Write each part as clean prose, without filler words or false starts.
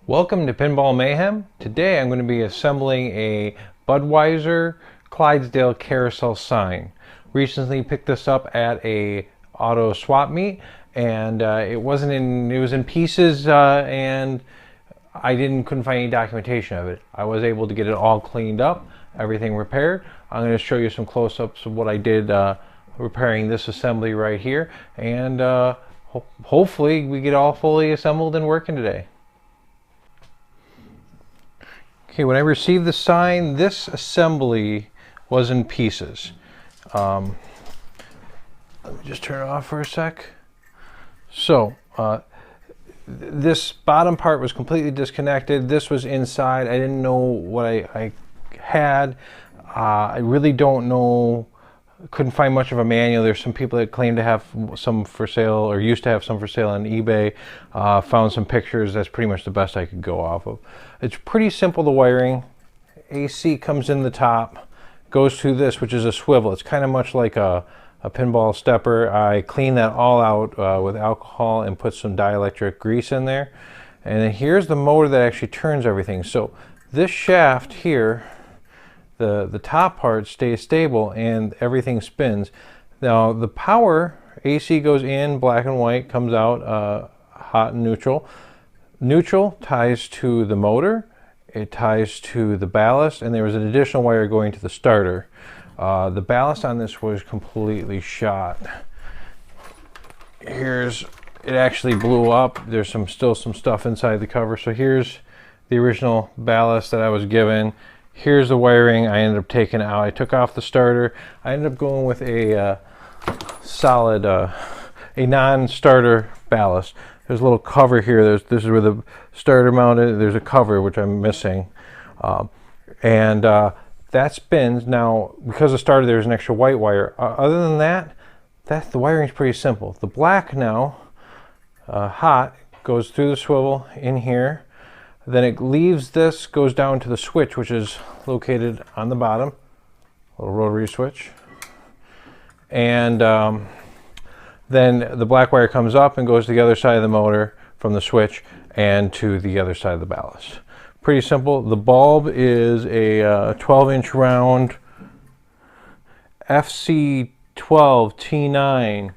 Welcome to Pinball Mayhem. Today I'm going to be assembling a Budweiser Clydesdale carousel sign. Recently picked this up at a auto swap meet, and it was in pieces, and I couldn't find any documentation of it. I was able to get it all cleaned up, everything repaired. I'm going to show you some close-ups of what I did repairing this assembly right here, and hopefully we get all fully assembled and working today. Okay, when I received the sign, this assembly was in pieces. Let me just turn it off for a sec. So, this bottom part was completely disconnected. This was inside. I didn't know what I had. I really don't know. Couldn't find much of a manual. There's some people that claim to have some for sale, or used to have some for sale on eBay. Found some pictures. That's pretty much the best I could go off of. It's pretty simple, the wiring. AC comes in the top, goes to this, which is a swivel. It's kind of much like a pinball stepper. I cleaned that all out with alcohol and put some dielectric grease in there. And then here's the motor that actually turns everything. So this shaft here, the top part stays stable and everything spins. Now the power, AC goes in black and white, comes out hot and neutral. Neutral ties to the motor, it ties to the ballast, and there was an additional wire going to the starter. The ballast on this was completely shot. It actually blew up. There's still some stuff inside the cover. So here's the original ballast that I was given. Here's the wiring I ended up taking out. I took off the starter. I ended up going with a solid, a non-starter ballast. There's a little cover here. This is where the starter mounted. There's a cover, which I'm missing. That spins. Now, because the starter, there's an extra white wire. Other than that, the wiring's pretty simple. The black now, hot, goes through the swivel in here. Then it leaves this, goes down to the switch, which is located on the bottom, a little rotary switch. And then the black wire comes up and goes to the other side of the motor from the switch and to the other side of the ballast. Pretty simple. The bulb is a 12-inch round FC12 T9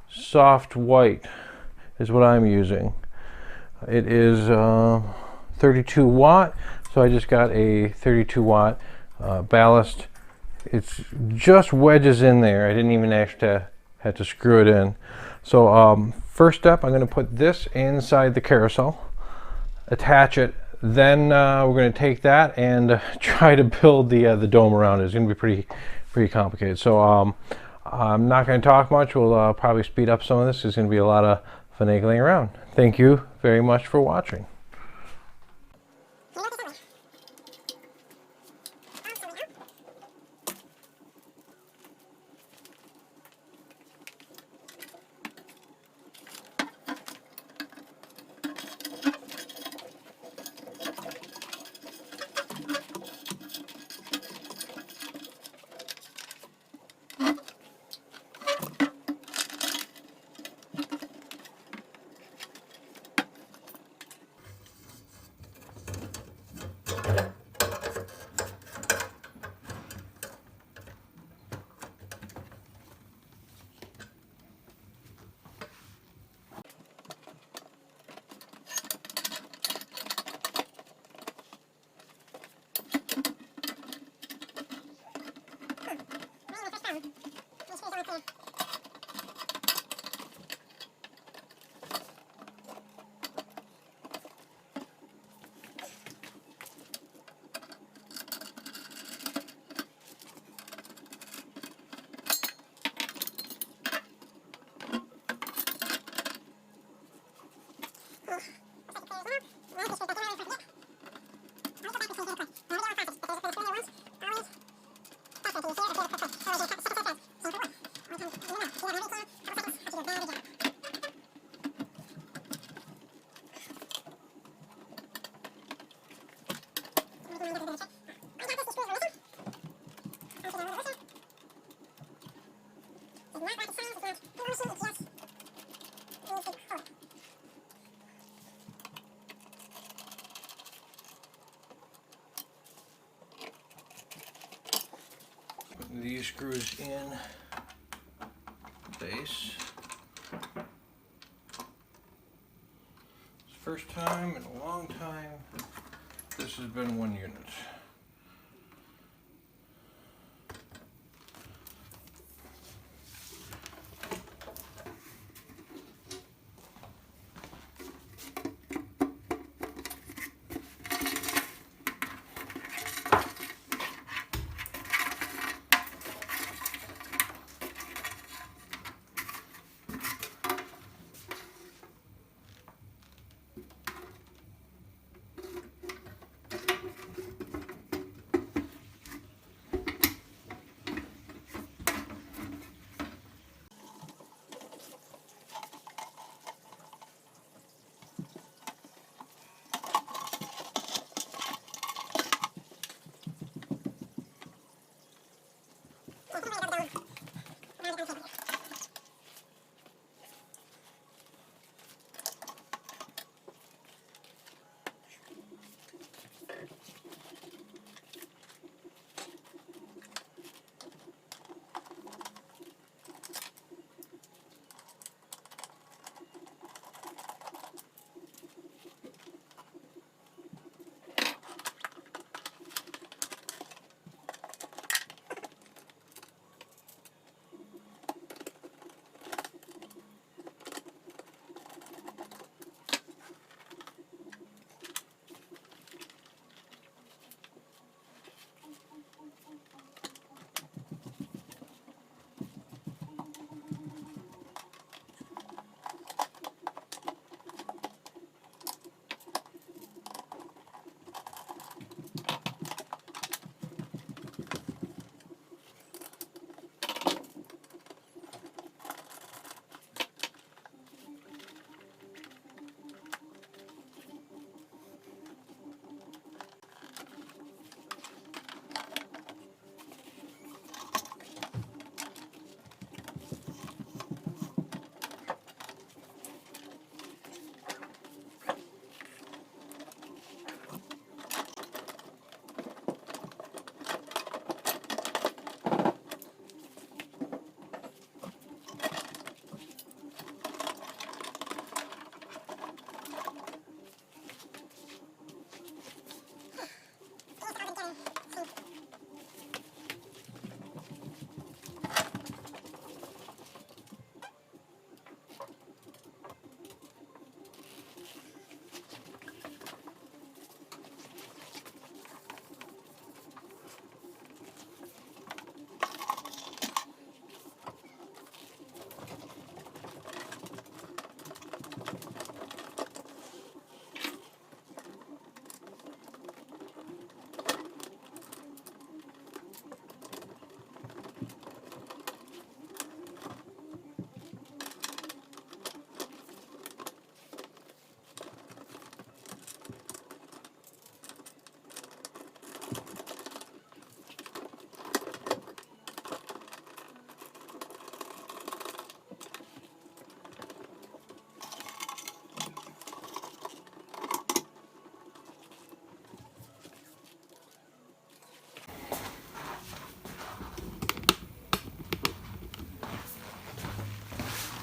soft white is what I'm using. It is 32 watt, so I just got a 32 watt ballast. It's just wedges in there. I didn't even actually have to screw it in. So first step, I'm going to put this inside the carousel, attach it, then we're going to take that and try to build the dome around it. It's going to be pretty complicated. So I'm not going to talk much. We'll probably speed up some of this. There's going to be a lot of finagling around. Thank you very much for watching. these screws in the base. It's the first time in a long time this has been one unit.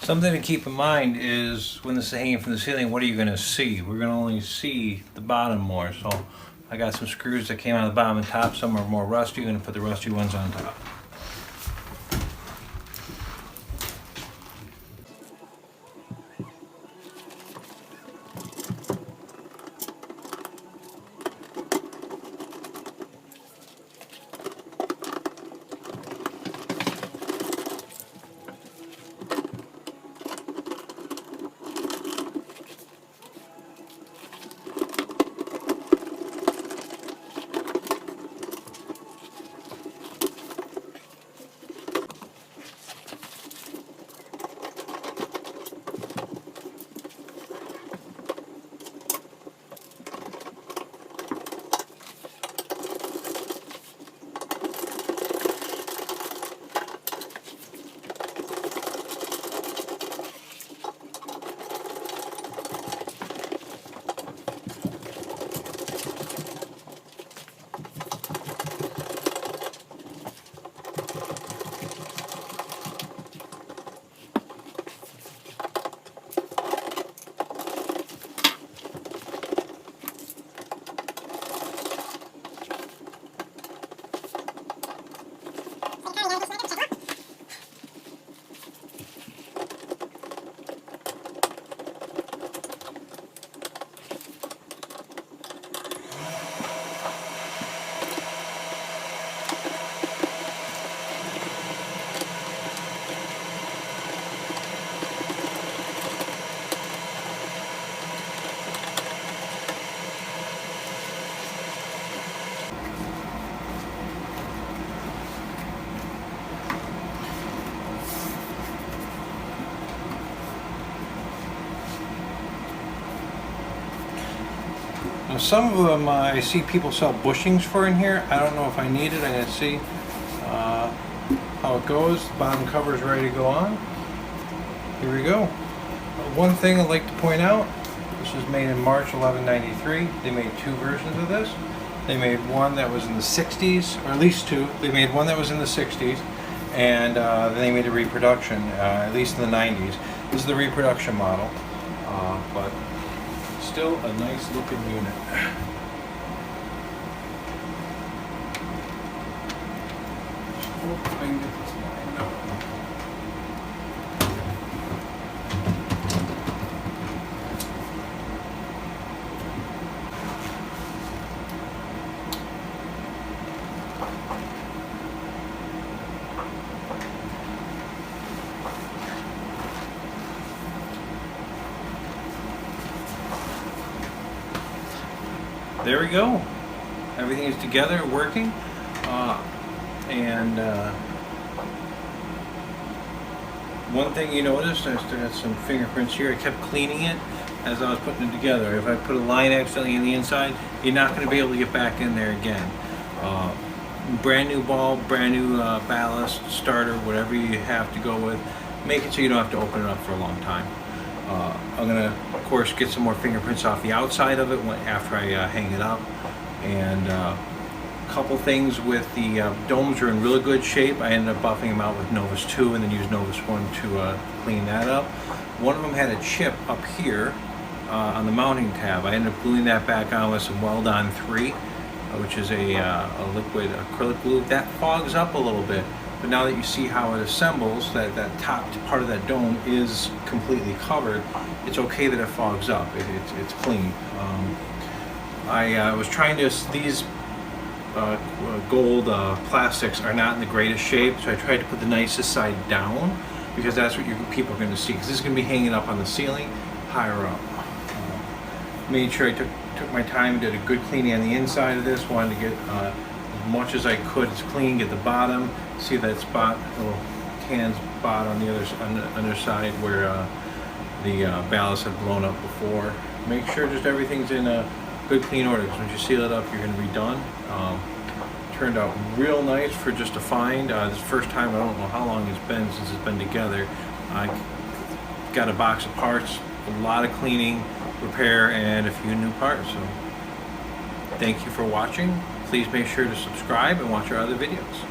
Something to keep in mind is when this is hanging from the ceiling, what are you going to see? We're going to only see the bottom more. So I got some screws that came out of the bottom and top. Some are more rusty. I'm going to put the rusty ones on top. Now some of them I see people sell bushings for in here. I don't know if I need it. I'm going to see how it goes. The bottom cover is ready to go on. Here we go. One thing I'd like to point out, this was made in March 1193. They made two versions of this. They made one that was in the 60s, or at least two. They made one that was in the 60s, and then they made a reproduction, at least in the 90s. This is the reproduction model, but still a nice looking unit. Hope I can get this lined up. There we go. Everything is together, working, and one thing you noticed, I still had some fingerprints here. I kept cleaning it as I was putting it together. If I put a line accidentally in the inside, you're not going to be able to get back in there again. Brand new ball, brand new ballast, starter, whatever you have to go with. Make it so you don't have to open it up for a long time. I'm going to, of course, get some more fingerprints off the outside of it after I hang it up. And a couple things with the domes are in really good shape. I ended up buffing them out with Novus 2 and then used Novus 1 to clean that up. One of them had a chip up here on the mounting tab. I ended up gluing that back on with some Weld-On 3, which is a liquid acrylic glue. That fogs up a little bit. But now that you see how it assembles, that top part of that dome is completely covered, it's okay that it fogs up. It's clean. I was trying to, these gold plastics are not in the greatest shape, so I tried to put the nicest side down because that's what people are going to see. Because this is going to be hanging up on the ceiling, higher up. Made sure I took my time, did a good cleaning on the inside of this. Wanted to get as much as I could. It's clean. Get the bottom. See that spot, little tan spot on the underside where the ballast had blown up before. Make sure just everything's in a good clean order, because once you seal it up, you're going to be done. Turned out real nice for just a find. This is the first time, I don't know how long it's been since it's been together. I got a box of parts, a lot of cleaning, repair, and a few new parts. So thank you for watching. Please make sure to subscribe and watch our other videos.